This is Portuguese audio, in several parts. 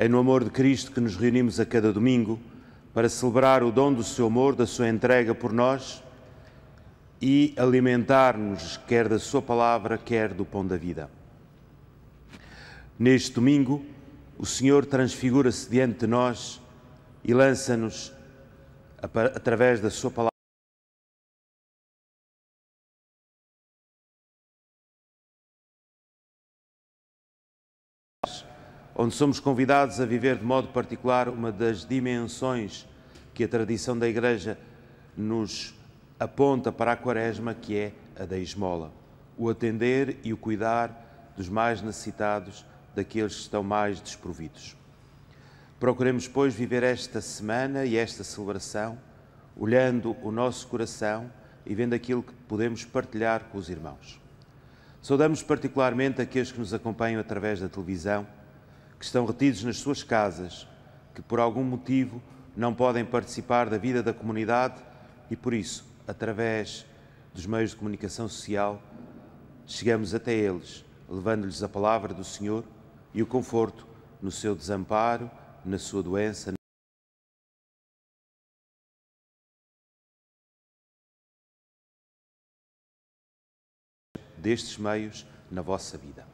É no amor de Cristo que nos reunimos a cada domingo para celebrar o dom do seu amor, da sua entrega por nós e alimentar-nos quer da sua palavra, quer do pão da vida. Neste domingo, o Senhor transfigura-se diante de nós e lança-nos, através da sua palavra, onde somos convidados a viver de modo particular uma das dimensões que a tradição da Igreja nos aponta para a Quaresma, que é a da esmola, o atender e o cuidar dos mais necessitados, daqueles que estão mais desprovidos. Procuremos, pois, viver esta semana e esta celebração, olhando o nosso coração e vendo aquilo que podemos partilhar com os irmãos. Saudamos particularmente aqueles que nos acompanham através da televisão, que estão retidos nas suas casas, que por algum motivo não podem participar da vida da comunidade e, por isso, através dos meios de comunicação social, chegamos até eles, levando-lhes a palavra do Senhor e o conforto no seu desamparo, na sua doença, destes meios na vossa vida.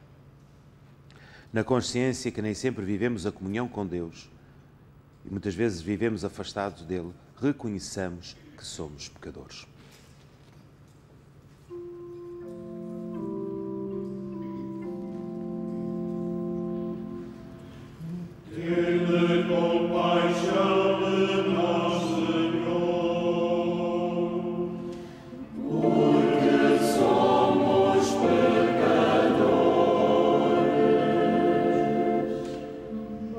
Na consciência que nem sempre vivemos a comunhão com Deus e muitas vezes vivemos afastados dele, reconheçamos que somos pecadores. Tende compaixão de nós, Senhor, porque somos pecadores.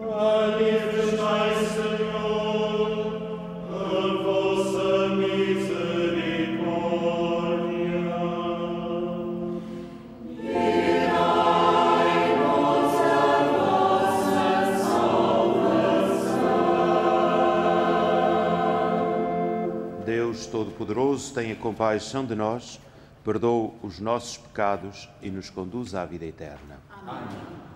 Manifestai, Senhor, a vossa misericórdia. Dai-nos a vossa Deus Todo-Poderoso, tenha compaixão de nós, perdoe os nossos pecados e nos conduz à vida eterna. Amém.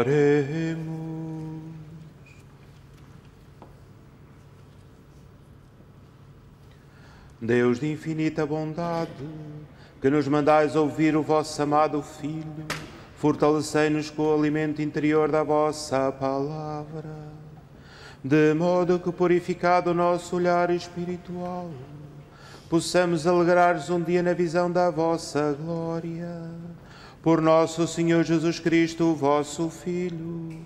Oremos. Deus de infinita bondade, que nos mandais ouvir o vosso amado Filho, fortalecei-nos com o alimento interior da vossa palavra, de modo que, purificado o nosso olhar espiritual, possamos alegrar-nos um dia na visão da vossa glória. Por nosso Senhor Jesus Cristo, vosso Filho,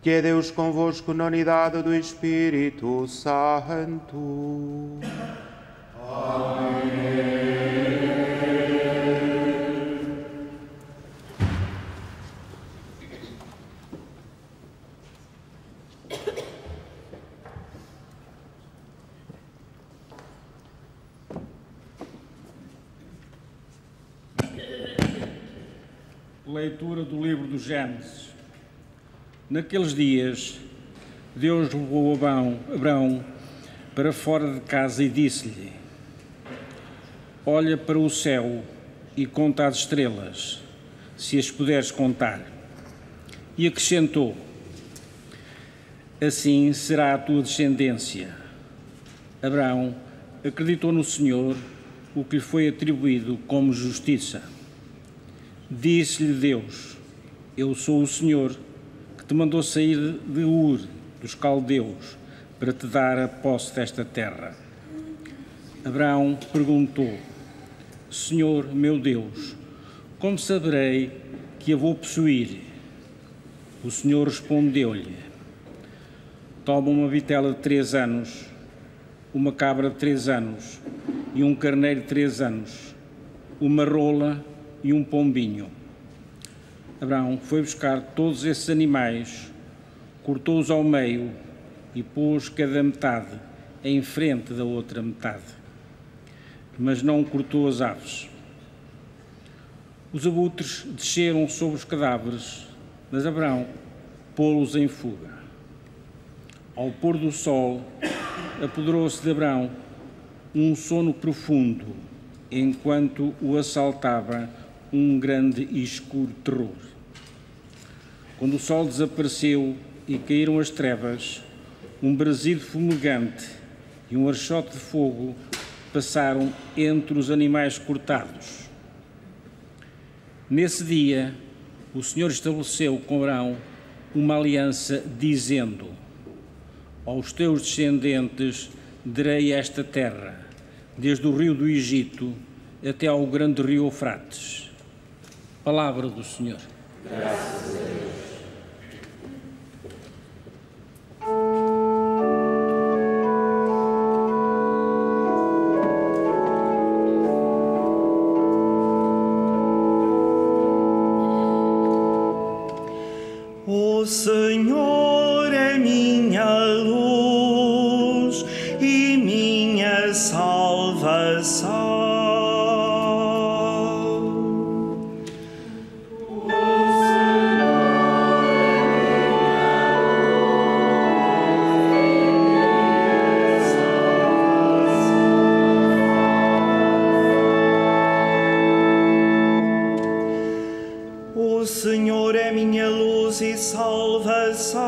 que é Deus convosco na unidade do Espírito Santo. Amém. Leitura do livro do Gênesis. Naqueles dias, Deus levou Abrão para fora de casa e disse-lhe: olha para o céu e conta as estrelas, se as puderes contar. E acrescentou: assim será a tua descendência. Abrão acreditou no Senhor, o que lhe foi atribuído como justiça. Disse-lhe Deus: eu sou o Senhor, que te mandou sair de Ur, dos caldeus, para te dar a posse desta terra. Abrão perguntou: Senhor meu Deus, como saberei que a vou possuir? O Senhor respondeu-lhe: toma uma vitela de 3 anos, uma cabra de 3 anos e um carneiro de 3 anos, uma rola e um pombinho. Abrão foi buscar todos esses animais, cortou-os ao meio e pôs cada metade em frente da outra metade, mas não cortou as aves. Os abutres desceram sobre os cadáveres, mas Abrão pô-los em fuga. Ao pôr do sol, apoderou-se de Abrão um sono profundo, enquanto o assaltava um grande e escuro terror. Quando o sol desapareceu e caíram as trevas, um brasido fumegante e um archote de fogo passaram entre os animais cortados. Nesse dia, o Senhor estabeleceu com Abrão uma aliança, dizendo: aos teus descendentes darei esta terra, desde o rio do Egito até ao grande rio Eufrates. Palavra do Senhor. Graças a Deus. O Senhor é minha luz e minha salvação. O Senhor é minha luz e salvação,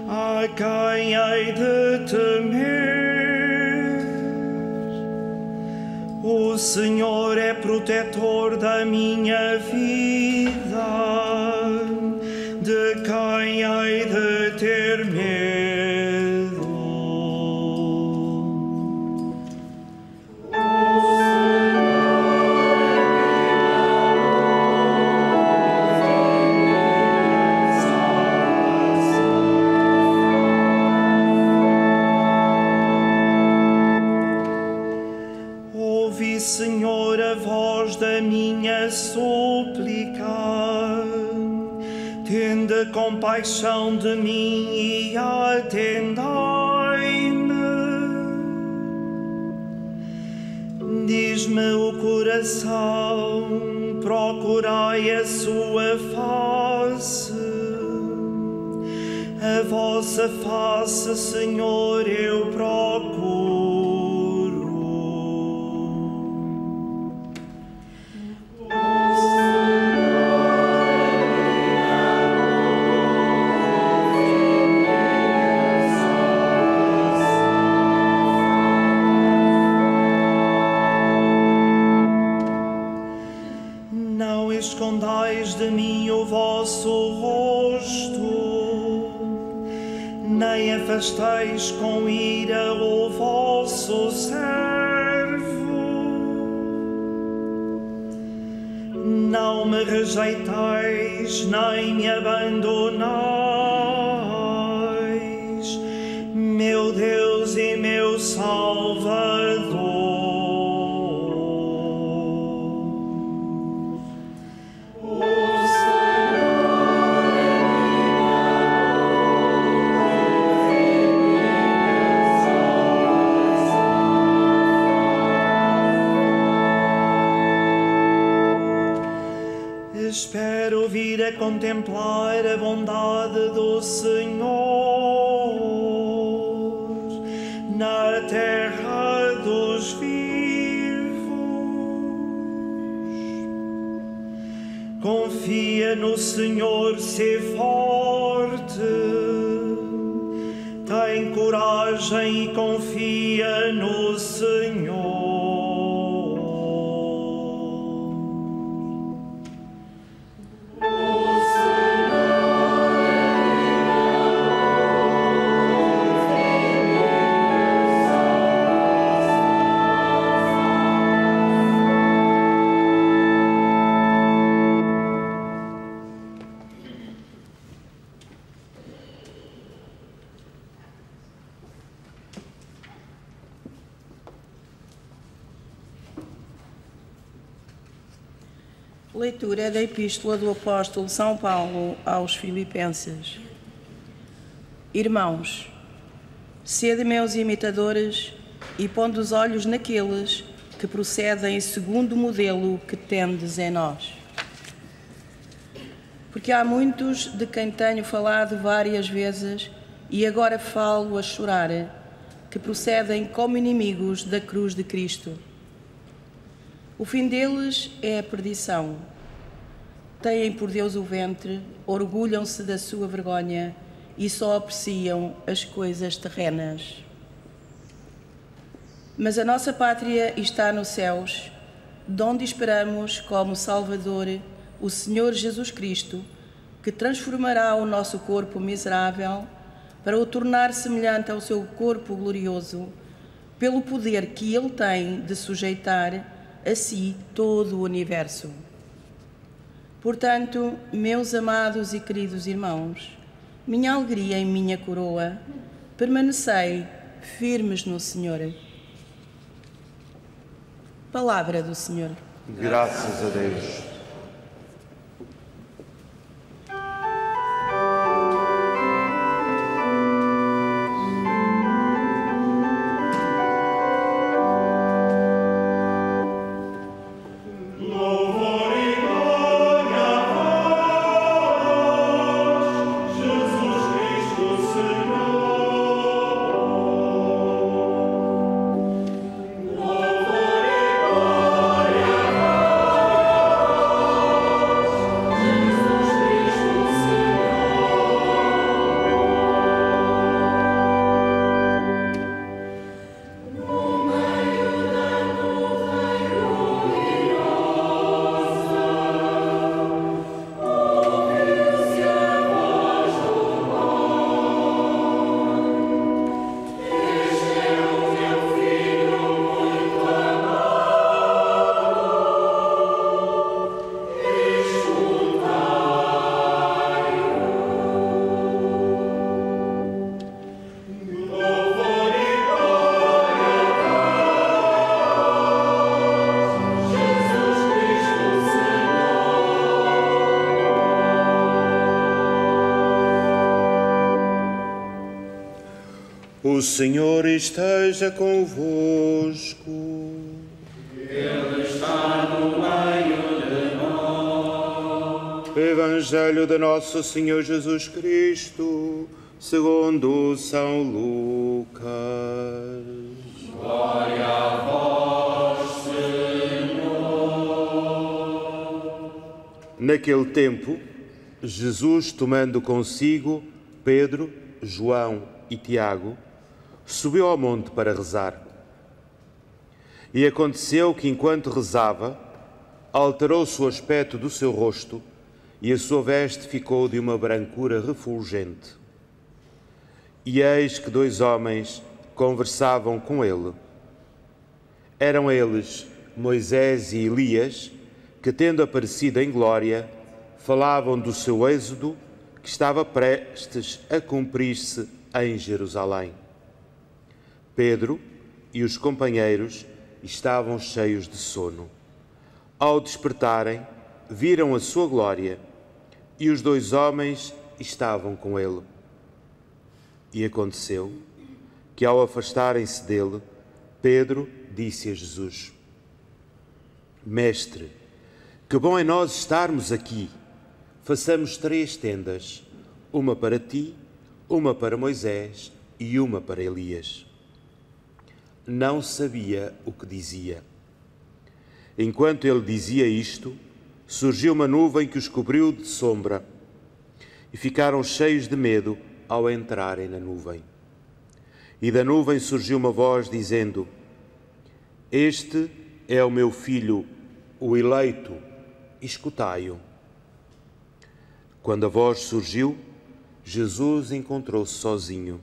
a quem hei de temer? O Senhor é protetor da minha vida, de quem hei de ter medo? Senhor, a voz da minha súplica, tende compaixão de mim e atendai-me. Diz-me o coração, procurai a sua face. A vossa face, Senhor, eu procuro. Não escondais de mim o vosso rosto, nem afasteis com ira o vosso servo. Não me rejeiteis, nem me abandonais, meu Deus e meu Salvador. a contemplar a bondade do Senhor na terra dos vivos. Confia no Senhor, sê forte, tem coragem e confia no Senhor. Leitura da Epístola do Apóstolo São Paulo aos Filipenses. Irmãos, sede meus imitadores e pondo os olhos naqueles que procedem segundo o modelo que tendes em nós. Porque há muitos de quem tenho falado várias vezes e agora falo a chorar, que procedem como inimigos da cruz de Cristo. O fim deles é a perdição. Têm por Deus o ventre, orgulham-se da sua vergonha e só apreciam as coisas terrenas. Mas a nossa pátria está nos céus, de onde esperamos como Salvador o Senhor Jesus Cristo, que transformará o nosso corpo miserável para o tornar semelhante ao seu corpo glorioso, pelo poder que ele tem de sujeitar a si todo o universo. Portanto, meus amados e queridos irmãos, minha alegria e minha coroa, permanecei firmes no Senhor. Palavra do Senhor. Graças a Deus. O Senhor esteja convosco. Ele está no meio de nós. Evangelho de Nosso Senhor Jesus Cristo, segundo São Lucas. Glória a vós, Senhor. Naquele tempo, Jesus, tomando consigo Pedro, João e Tiago, subiu ao monte para rezar. E aconteceu que, enquanto rezava, alterou-se o aspecto do seu rosto e a sua veste ficou de uma brancura refulgente. E eis que 2 homens conversavam com ele. Eram eles Moisés e Elias, que, tendo aparecido em glória, falavam do seu êxodo que estava prestes a cumprir-se em Jerusalém. Pedro e os companheiros estavam cheios de sono. Ao despertarem, viram a sua glória e os 2 homens estavam com ele. E aconteceu que, ao afastarem-se dele, Pedro disse a Jesus: Mestre, que bom é nós estarmos aqui. façamos 3 tendas, uma para ti, uma para Moisés e uma para Elias. Não sabia o que dizia. Enquanto ele dizia isto, surgiu uma nuvem que os cobriu de sombra e ficaram cheios de medo ao entrarem na nuvem. E da nuvem surgiu uma voz dizendo: Este é o meu filho, o eleito, escutai-o. Quando a voz surgiu, Jesus encontrou-se sozinho.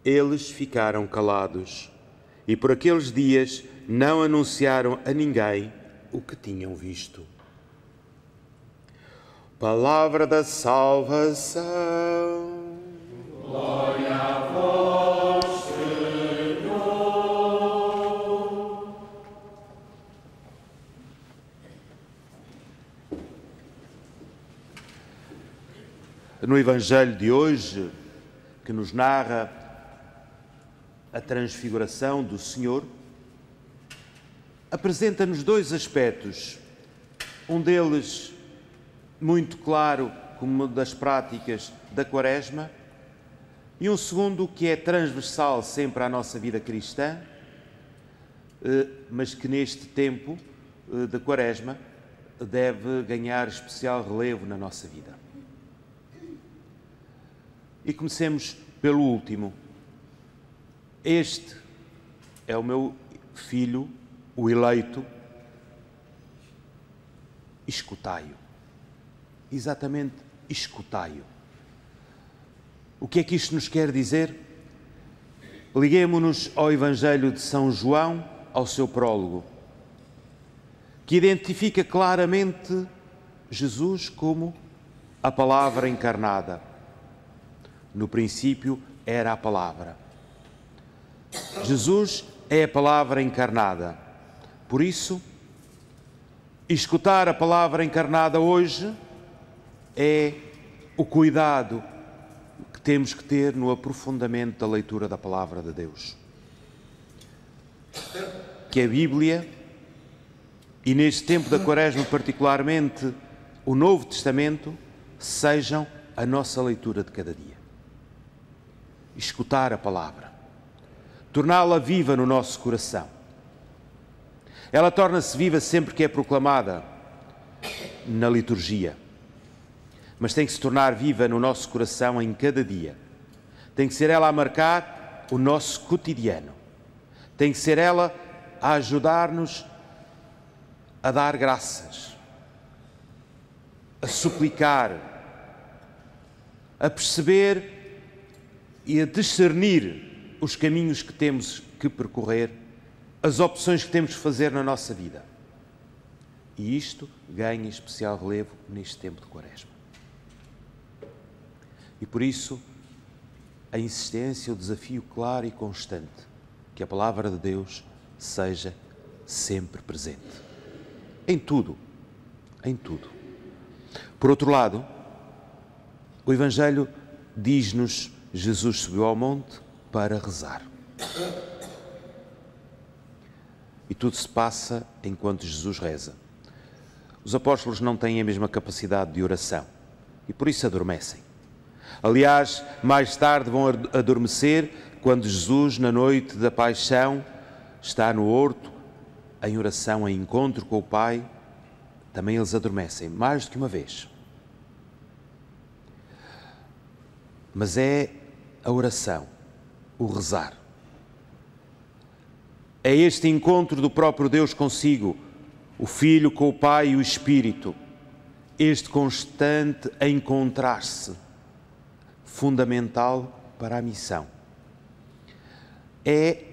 Eles ficaram calados e por aqueles dias não anunciaram a ninguém o que tinham visto. Palavra da salvação. Glória a vós, Senhor. No Evangelho de hoje, que nos narra a transfiguração do Senhor, apresenta-nos 2 aspectos. Um deles muito claro como uma das práticas da Quaresma, e um segundo que é transversal sempre à nossa vida cristã, mas que neste tempo da Quaresma deve ganhar especial relevo na nossa vida. E comecemos pelo último. Este é o meu filho, o eleito, escutai-o. Exatamente, escutai-o. O que é que isto nos quer dizer? Liguemo-nos ao Evangelho de São João, ao seu prólogo, que identifica claramente Jesus como a palavra encarnada. No princípio era a palavra. Jesus é a palavra encarnada. Por isso, escutar a palavra encarnada hoje é o cuidado que temos que ter no aprofundamento da leitura da palavra de Deus. Que a Bíblia, e neste tempo da Quaresma particularmente o Novo Testamento, sejam a nossa leitura de cada dia. Escutar a palavra, torná-la viva no nosso coração. Ela torna-se viva sempre que é proclamada na liturgia, mas tem que se tornar viva no nosso coração em cada dia. Tem que ser ela a marcar o nosso cotidiano. Tem que ser ela a ajudar-nos a dar graças, a suplicar, a perceber e a discernir os caminhos que temos que percorrer, as opções que temos de fazer na nossa vida. E isto ganha especial relevo neste tempo de Quaresma. E por isso, a insistência, o desafio claro e constante, que a palavra de Deus seja sempre presente. Em tudo. Em tudo. Por outro lado, o Evangelho diz-nos: Jesus subiu ao monte para rezar. E tudo se passa enquanto Jesus reza. Os apóstolos não têm a mesma capacidade de oração e por isso adormecem. Aliás, mais tarde vão adormecer quando Jesus, na noite da paixão, está no horto, em oração, em encontro com o Pai. Também eles adormecem, mais do que uma vez. Mas é a oração, o rezar. É este encontro do próprio Deus consigo, o Filho com o Pai e o Espírito, este constante encontrar-se, fundamental para a missão. É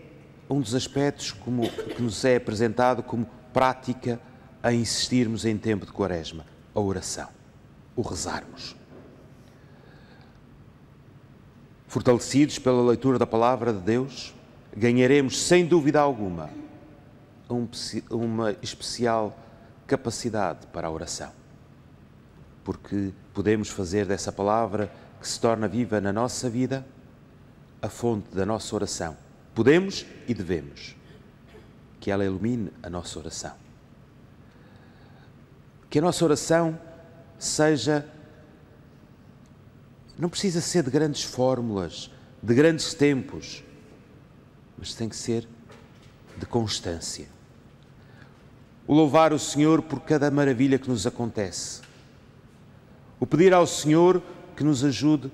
um dos aspectos que nos é apresentado como prática a insistirmos em tempo de Quaresma, a oração, o rezarmos. Fortalecidos pela leitura da palavra de Deus, ganharemos, sem dúvida alguma, uma especial capacidade para a oração. Porque podemos fazer dessa palavra, que se torna viva na nossa vida, a fonte da nossa oração. Podemos e devemos. Que ela ilumine a nossa oração. Que a nossa oração não precisa ser de grandes fórmulas, de grandes tempos, mas tem que ser de constância. O louvar o Senhor por cada maravilha que nos acontece. O pedir ao Senhor que nos ajude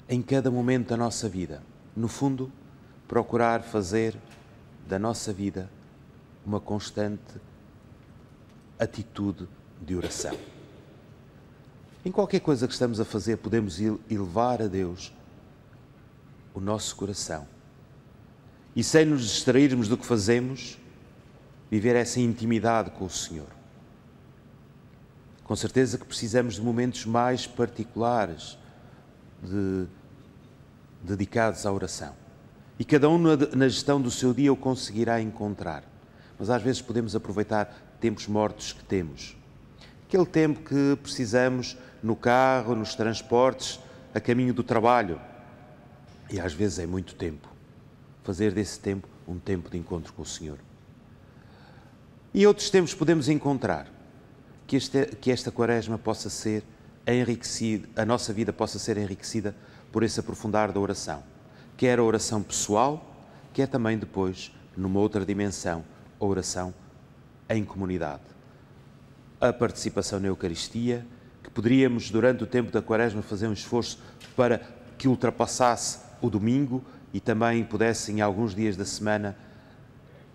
em cada momento da nossa vida. No fundo, procurar fazer da nossa vida uma constante atitude de oração. Em qualquer coisa que estamos a fazer, podemos elevar a Deus o nosso coração. E sem nos distrairmos do que fazemos, viver essa intimidade com o Senhor. Com certeza que precisamos de momentos mais particulares dedicados à oração. E cada um na gestão do seu dia o conseguirá encontrar. Mas às vezes podemos aproveitar tempos mortos que temos. Aquele tempo que precisamos no carro, nos transportes, a caminho do trabalho. E às vezes é muito tempo. Fazer desse tempo um tempo de encontro com o Senhor. E outros tempos podemos encontrar que esta quaresma possa ser enriquecida, a nossa vida possa ser enriquecida por esse aprofundar da oração. Quer a oração pessoal, quer também depois, numa outra dimensão, a oração em comunidade. A participação na Eucaristia, que poderíamos, durante o tempo da Quaresma, fazer um esforço para que ultrapassasse o domingo e também pudesse, em alguns dias da semana,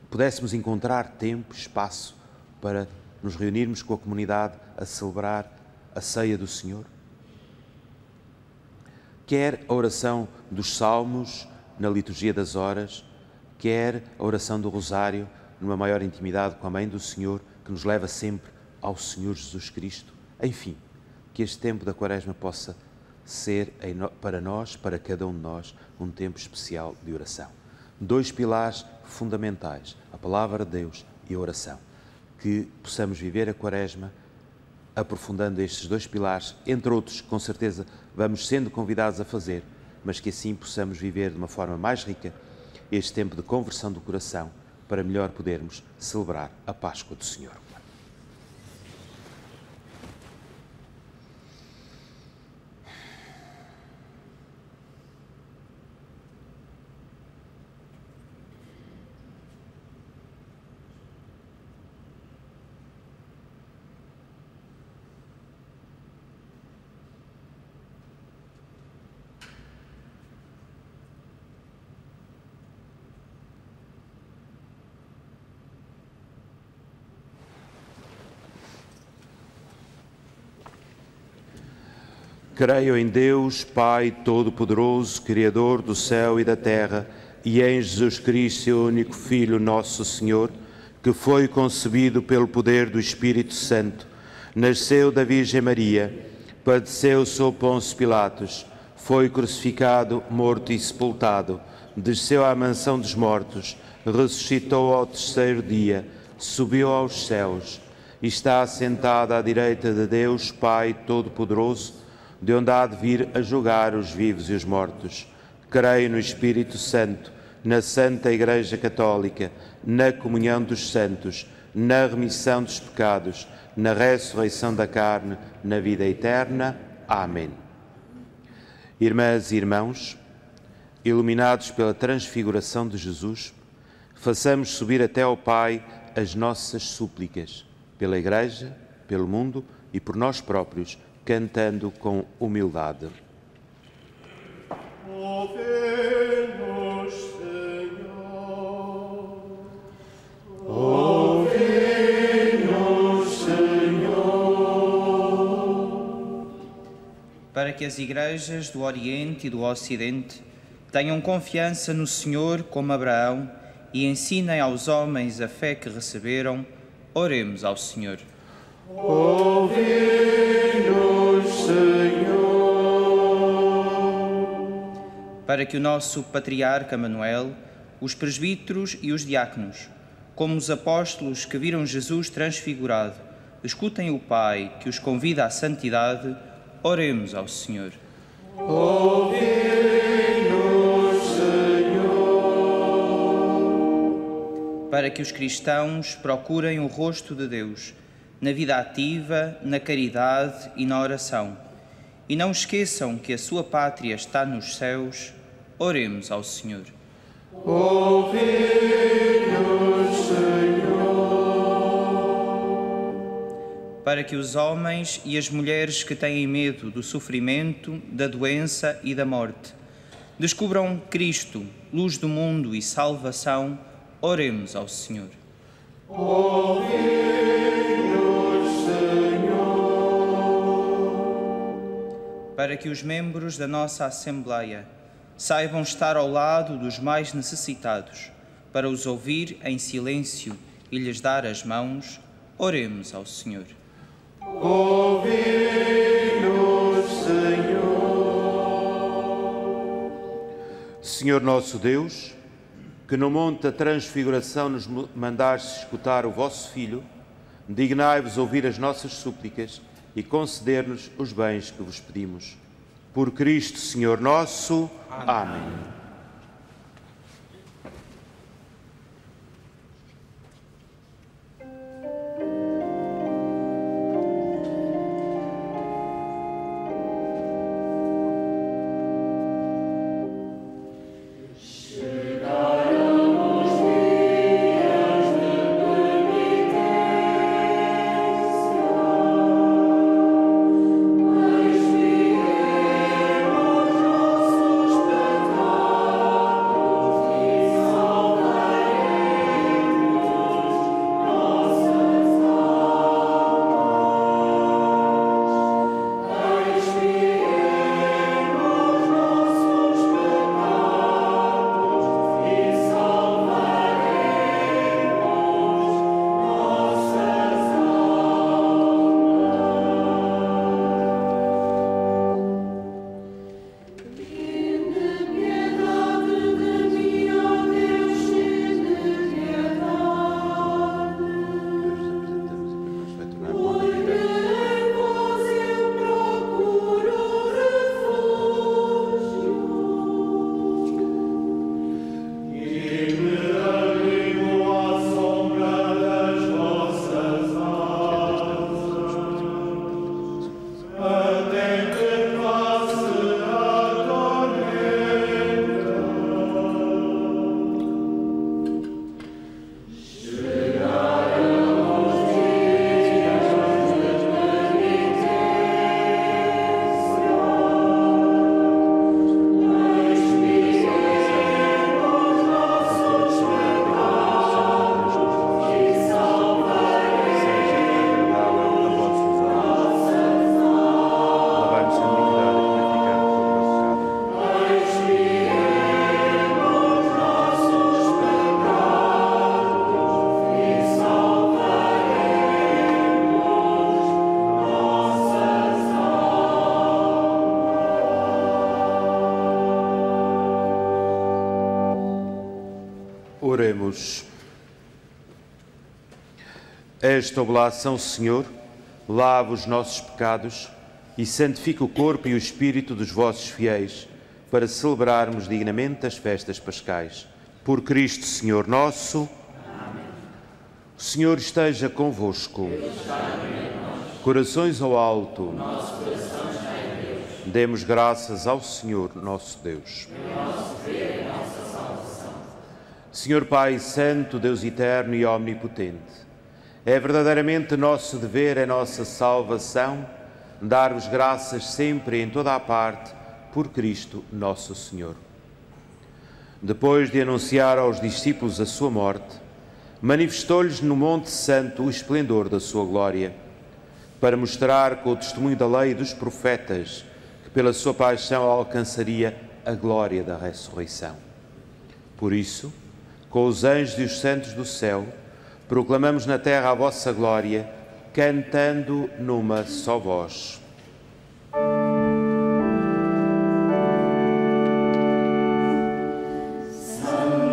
pudéssemos encontrar tempo, espaço para nos reunirmos com a comunidade a celebrar a ceia do Senhor. Quer a oração dos Salmos na liturgia das horas, quer a oração do Rosário numa maior intimidade com a Mãe do Senhor, que nos leva sempre ao Senhor Jesus Cristo. Enfim, que este tempo da Quaresma possa ser para nós, para cada um de nós, um tempo especial de oração. 2 pilares fundamentais, a Palavra de Deus e a oração. Que possamos viver a Quaresma aprofundando estes 2 pilares, entre outros, com certeza, vamos sendo convidados a fazer, mas que assim possamos viver de uma forma mais rica este tempo de conversão do coração, para melhor podermos celebrar a Páscoa do Senhor. Creio em Deus, Pai Todo-Poderoso, Criador do céu e da terra, e em Jesus Cristo, seu único Filho, nosso Senhor, que foi concebido pelo poder do Espírito Santo, nasceu da Virgem Maria, padeceu sob Pôncio Pilatos, foi crucificado, morto e sepultado, desceu à mansão dos mortos, ressuscitou ao 3º dia, subiu aos céus, e está assentado à direita de Deus, Pai Todo-Poderoso, de onde há de vir a julgar os vivos e os mortos. Creio no Espírito Santo, na Santa Igreja Católica, na comunhão dos santos, na remissão dos pecados, na ressurreição da carne, na vida eterna. Amém. Irmãs e irmãos, iluminados pela transfiguração de Jesus, façamos subir até ao Pai as nossas súplicas, pela Igreja, pelo mundo e por nós próprios, cantando com humildade. Ouve-nos, Senhor. Ouve-nos, Senhor. Para que as igrejas do Oriente e do Ocidente tenham confiança no Senhor como Abraão e ensinem aos homens a fé que receberam, oremos ao Senhor. Ouve-nos, Senhor. Para que o nosso patriarca Manuel, os presbíteros e os diáconos, como os apóstolos que viram Jesus transfigurado, escutem o Pai que os convida à santidade, oremos ao Senhor. Ouve-nos, Senhor. Para que os cristãos procurem o rosto de Deus, na vida ativa, na caridade e na oração. E não esqueçam que a sua pátria está nos céus. Oremos ao Senhor. Ouvi-nos, Senhor. Para que os homens e as mulheres que têm medo do sofrimento, da doença e da morte descubram Cristo, luz do mundo e salvação, oremos ao Senhor. Ouvi-nos, Senhor. Para que os membros da nossa Assembleia saibam estar ao lado dos mais necessitados, para os ouvir em silêncio e lhes dar as mãos, oremos ao Senhor. Ouvi-nos, Senhor. Senhor nosso Deus, que no monte da transfiguração nos mandastes escutar o vosso Filho, dignai-vos ouvir as nossas súplicas e conceder-nos os bens que vos pedimos. Por Cristo, Senhor nosso. Amém. Oremos. Esta oblação, Senhor, lava os nossos pecados e santifica o corpo e o espírito dos vossos fiéis, para celebrarmos dignamente as festas pascais. Por Cristo, Senhor nosso. Amém. O Senhor esteja convosco. Corações ao alto. Demos graças ao Senhor nosso Deus. Senhor Pai Santo, Deus eterno e omnipotente, é verdadeiramente nosso dever, é nossa salvação, dar-vos graças sempre e em toda a parte, por Cristo nosso Senhor. Depois de anunciar aos discípulos a sua morte, manifestou-lhes no Monte Santo o esplendor da sua glória, para mostrar com o testemunho da lei e dos profetas que pela sua paixão alcançaria a glória da ressurreição. Por isso, com os anjos e os santos do céu, proclamamos na terra a vossa glória, cantando numa só voz. Senhor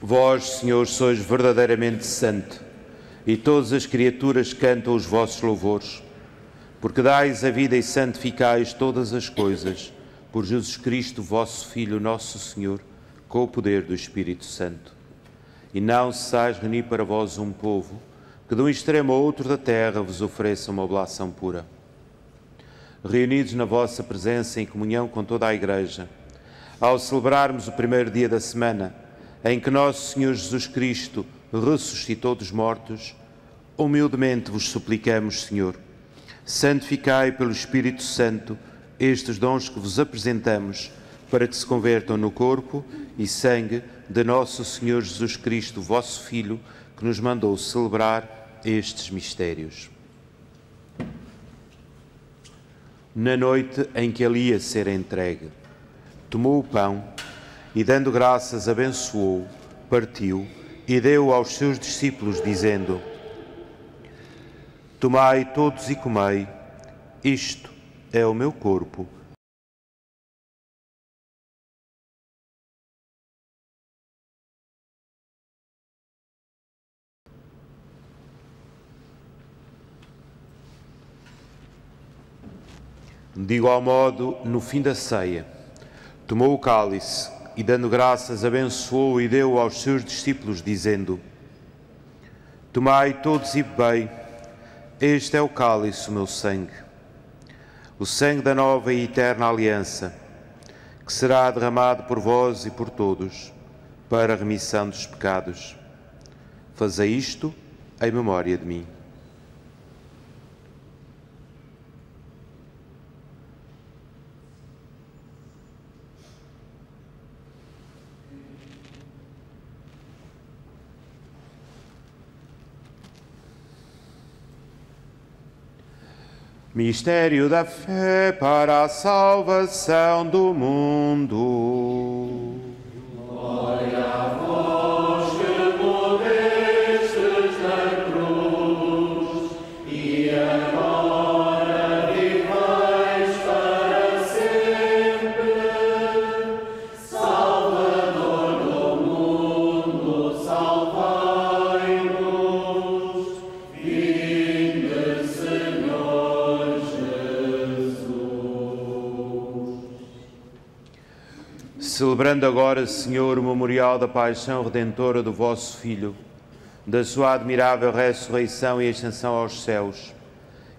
Vós, Senhor, sois verdadeiramente santo, e todas as criaturas cantam os vossos louvores, porque dais a vida e santificais todas as coisas, por Jesus Cristo, vosso Filho, nosso Senhor, com o poder do Espírito Santo. E não cessais reunir para vós um povo, que de um extremo ao outro da terra vos ofereça uma oblação pura. Reunidos na vossa presença em comunhão com toda a Igreja, ao celebrarmos o primeiro dia da semana, em que nosso Senhor Jesus Cristo ressuscitou dos mortos, humildemente vos suplicamos, Senhor, santificai pelo Espírito Santo estes dons que vos apresentamos, para que se convertam no corpo e sangue de nosso Senhor Jesus Cristo, vosso Filho, que nos mandou celebrar estes mistérios. Na noite em que ele ia ser entregue, tomou o pão e, dando graças, abençoou, partiu e deu aos seus discípulos, dizendo: Tomai todos e comei, isto é o meu corpo. De igual modo, no fim da ceia, tomou o cálice e, dando graças, abençoou e deu aos seus discípulos, dizendo: Tomai todos e bebei, este é o cálice, o meu sangue, o sangue da nova e eterna aliança, que será derramado por vós e por todos, para a remissão dos pecados. Fazei isto em memória de mim. Mistério da fé para a salvação do mundo. Glória a vós que morrestes na cruz e agora vivais para sempre. Salvador do mundo, salvai-nos. Vinde, Senhor. Celebrando agora, Senhor, o memorial da paixão redentora do vosso Filho, da sua admirável ressurreição e ascensão aos céus,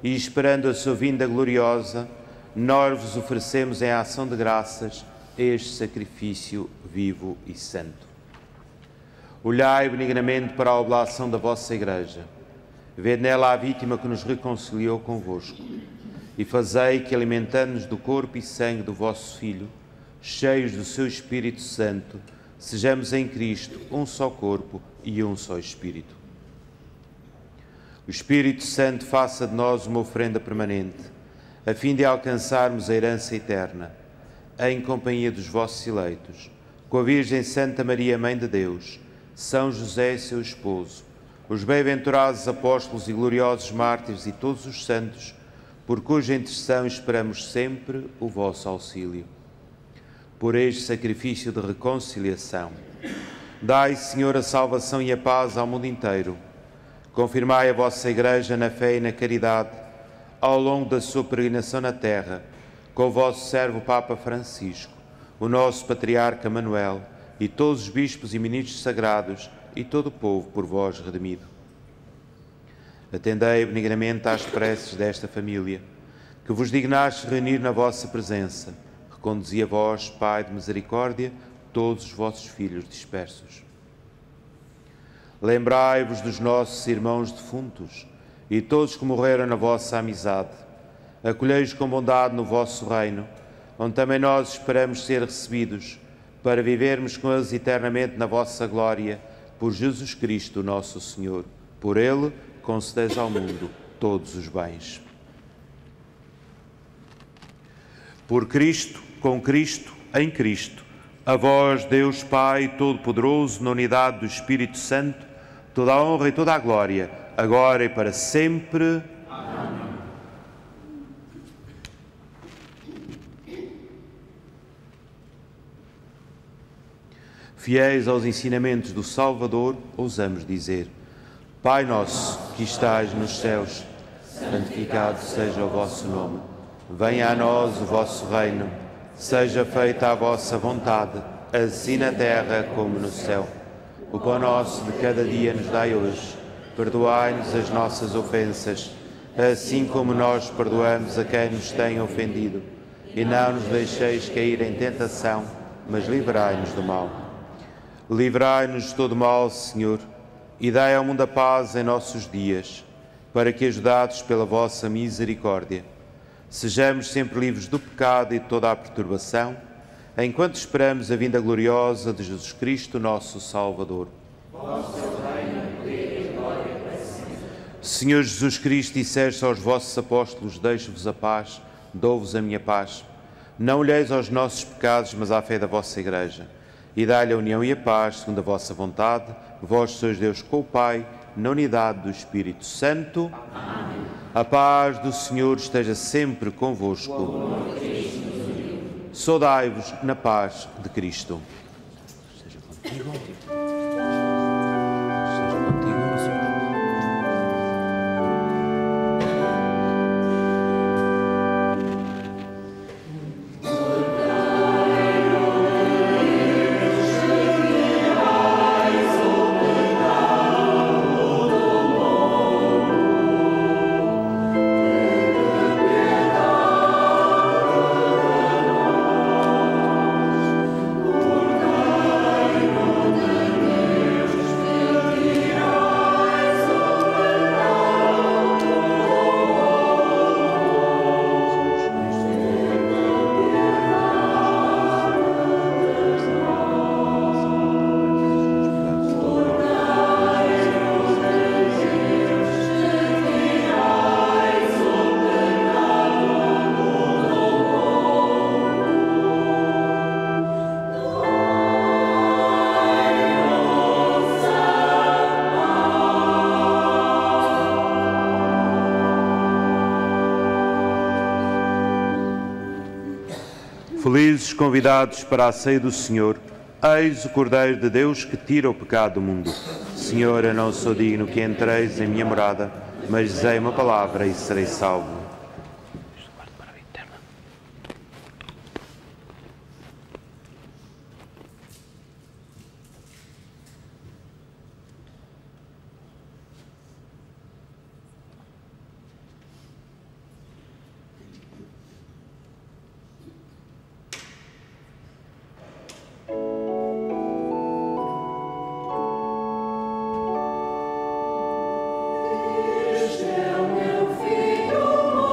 e esperando a sua vinda gloriosa, nós vos oferecemos em ação de graças este sacrifício vivo e santo. Olhai benignamente para a oblação da vossa Igreja, vede nela a vítima que nos reconciliou convosco, e fazei que, alimentando-nos do corpo e sangue do vosso Filho, cheios do seu Espírito Santo, sejamos em Cristo um só corpo e um só Espírito. O Espírito Santo faça de nós uma oferenda permanente, a fim de alcançarmos a herança eterna, em companhia dos vossos eleitos, com a Virgem Santa Maria, Mãe de Deus, São José, seu esposo, os bem-aventurados apóstolos e gloriosos mártires e todos os santos, por cuja intercessão esperamos sempre o vosso auxílio. Por este sacrifício de reconciliação, dai, Senhor, a salvação e a paz ao mundo inteiro. Confirmai a vossa Igreja na fé e na caridade, ao longo da sua peregrinação na terra, com o vosso servo Papa Francisco, o nosso Patriarca Manuel, e todos os bispos e ministros sagrados, e todo o povo por vós redimido. Atendei benignamente às preces desta família, que vos dignastes reunir na vossa presença. Conduzi a vós, Pai de misericórdia, todos os vossos filhos dispersos. Lembrai-vos dos nossos irmãos defuntos e todos que morreram na vossa amizade. Acolhei-os com bondade no vosso reino, onde também nós esperamos ser recebidos, para vivermos com eles eternamente na vossa glória, por Jesus Cristo, nosso Senhor. Por Ele, concedeis ao mundo todos os bens. Por Cristo, com Cristo, em Cristo, a vós, Deus Pai Todo-Poderoso, na unidade do Espírito Santo, toda a honra e toda a glória, agora e para sempre. Amém. Fiéis aos ensinamentos do Salvador, ousamos dizer: Pai nosso, que estais nos céus, santificado seja o vosso nome. Venha a nós o vosso reino. Seja feita a vossa vontade, assim na terra como no céu. O pão nosso de cada dia nos dai hoje. Perdoai-nos as nossas ofensas, assim como nós perdoamos a quem nos tem ofendido. E não nos deixeis cair em tentação, mas livrai-nos do mal. Livrai-nos de todo mal, Senhor, e dai ao mundo a paz em nossos dias, para que, ajudados pela vossa misericórdia, sejamos sempre livres do pecado e de toda a perturbação, enquanto esperamos a vinda gloriosa de Jesus Cristo, nosso Salvador. Senhor Jesus Cristo, disseste aos vossos apóstolos: deixo-vos a paz, dou-vos a minha paz. Não olheis aos nossos pecados, mas à fé da vossa Igreja, e dai-lhe a união e a paz, segundo a vossa vontade, vós sois Deus com o Pai, na unidade do Espírito Santo. Amém. A paz do Senhor esteja sempre convosco. Saudai-vos na paz de Cristo. Seja contigo. Felizes convidados para a ceia do Senhor, eis o Cordeiro de Deus que tira o pecado do mundo. Senhor, eu não sou digno que entreis em minha morada, mas dizei uma palavra e serei salvo. Este é o meu filho.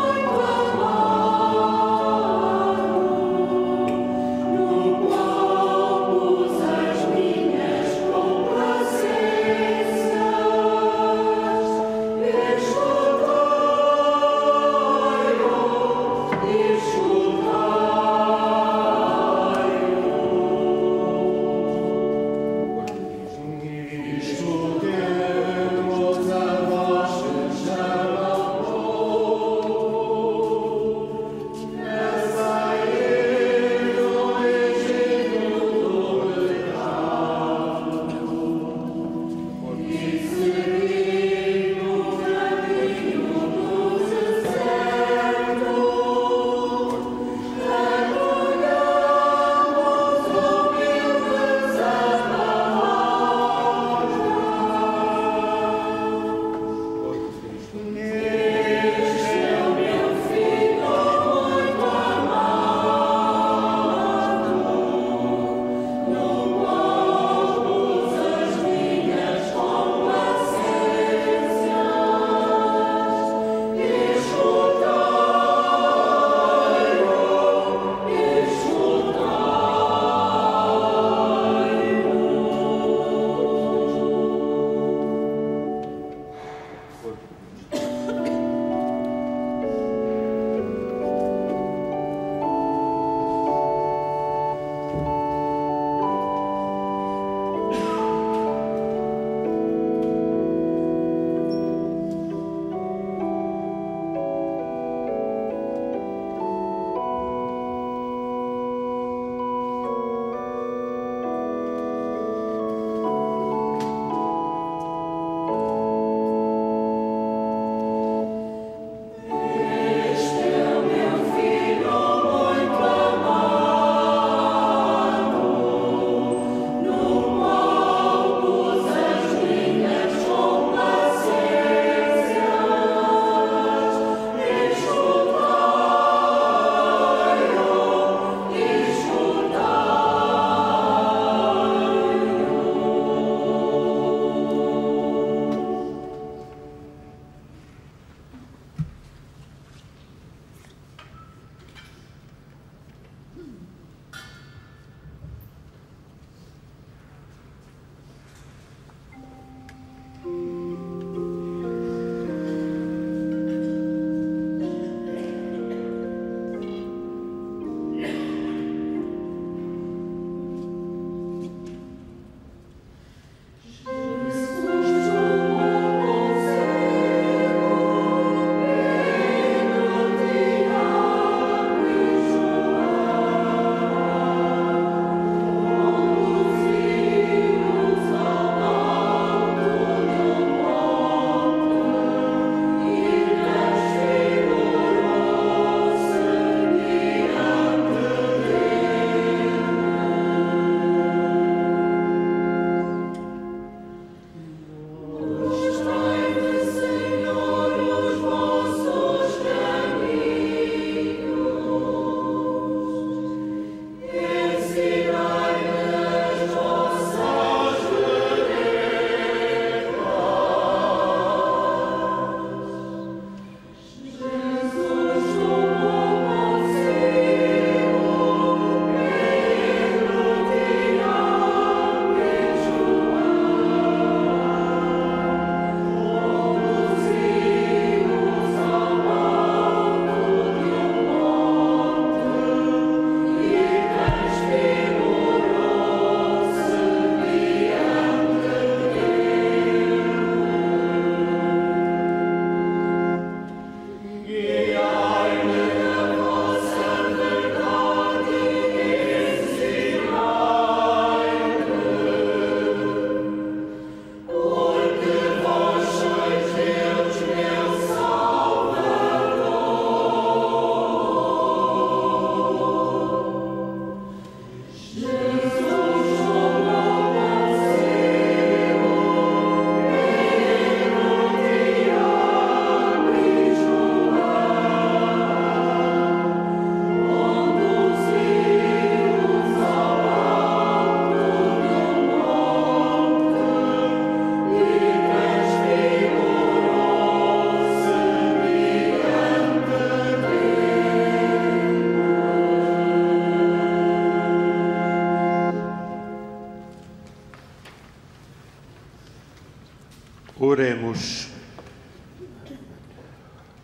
Oremos.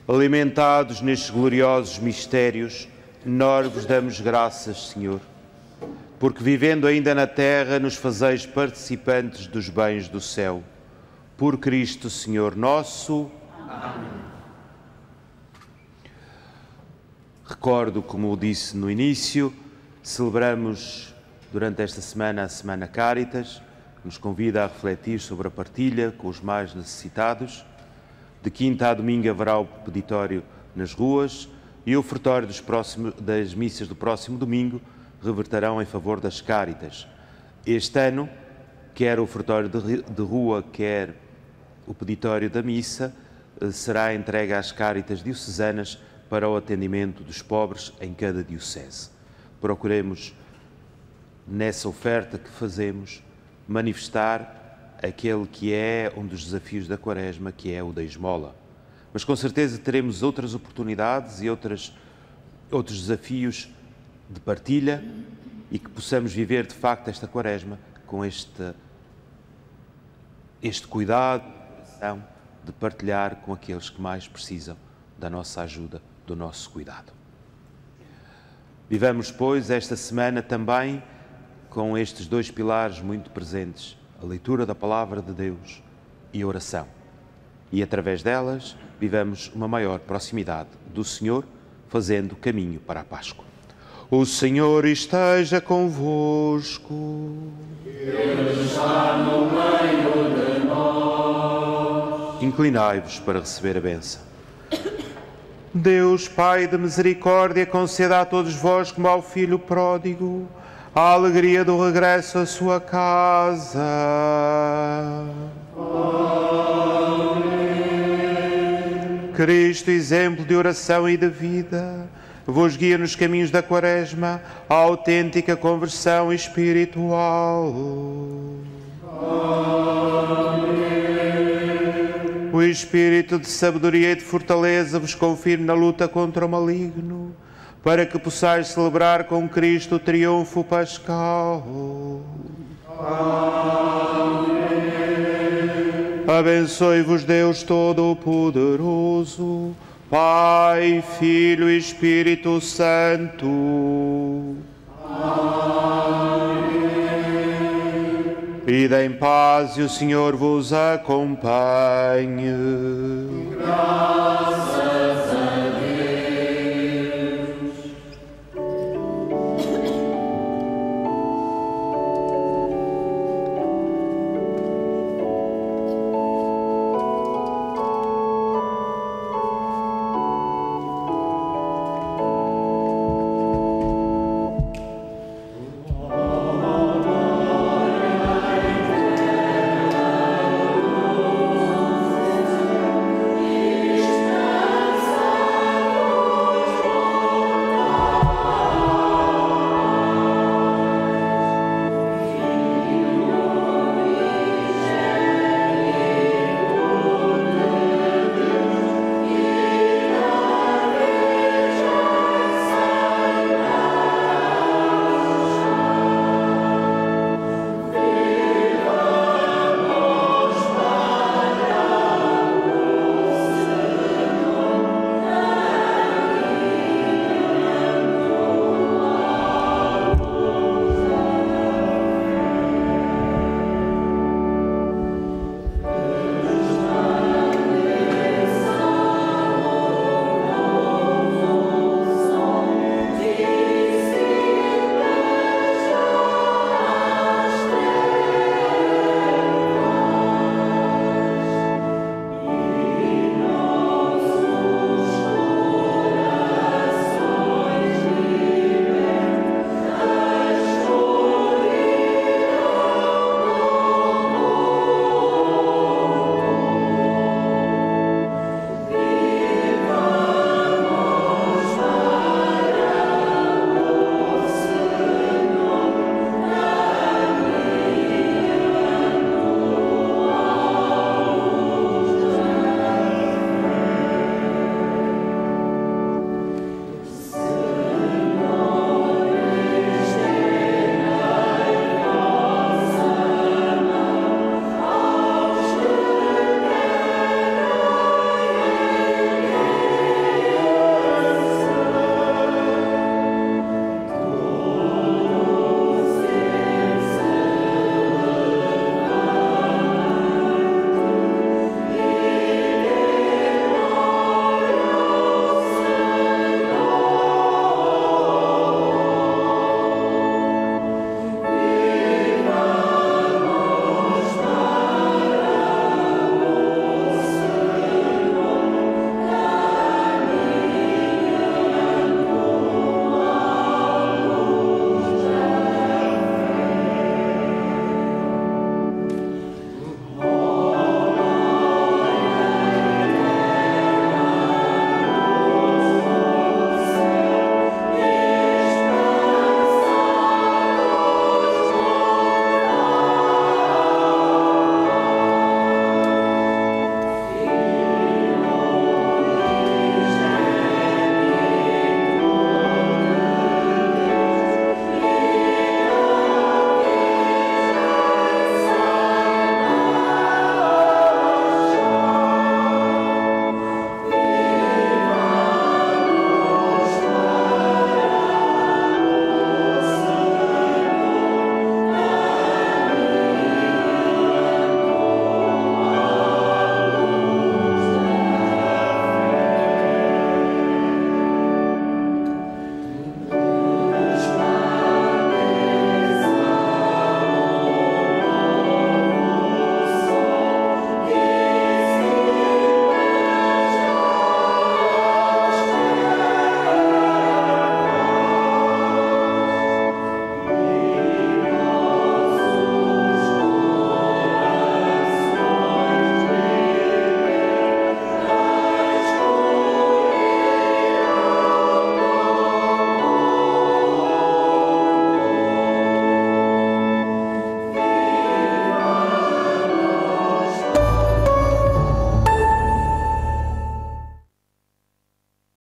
Alimentados nestes gloriosos mistérios, nós vos damos graças, Senhor, porque vivendo ainda na terra nos fazeis participantes dos bens do céu. Por Cristo, Senhor nosso. Amém. Recordo, como disse no início, celebramos durante esta semana a Semana Cáritas, que nos convida a refletir sobre a partilha com os mais necessitados. De quinta a domingo haverá o peditório nas ruas e o ofertório das missas do próximo domingo reverterão em favor das Cáritas. Este ano, quer o ofertório de rua, quer o peditório da missa, será entregue às Cáritas diocesanas para o atendimento dos pobres em cada diocese. Procuremos, nessa oferta que fazemos, manifestar aquele que é um dos desafios da Quaresma, que é o da esmola. Mas com certeza teremos outras oportunidades e outros desafios de partilha e que possamos viver de facto esta Quaresma com este cuidado de partilhar com aqueles que mais precisam da nossa ajuda, do nosso cuidado. Vivamos, pois, esta semana também com estes dois pilares muito presentes, a leitura da Palavra de Deus e a oração. E através delas vivamos uma maior proximidade do Senhor, fazendo caminho para a Páscoa. O Senhor esteja convosco. Ele está no meio de nós. Inclinai-vos para receber a bênção. Deus, Pai de misericórdia, conceda a todos vós, como ao Filho pródigo, a alegria do regresso à sua casa. Amém. Cristo, exemplo de oração e de vida, vos guia nos caminhos da Quaresma, a autêntica conversão espiritual. Amém. O Espírito de sabedoria e de fortaleza vos confirme na luta contra o maligno, para que possais celebrar com Cristo o triunfo pascal. Amém. Abençoe-vos Deus Todo-Poderoso, Pai, Filho e Espírito Santo. Amém. Ide em paz e o Senhor vos acompanhe. Graças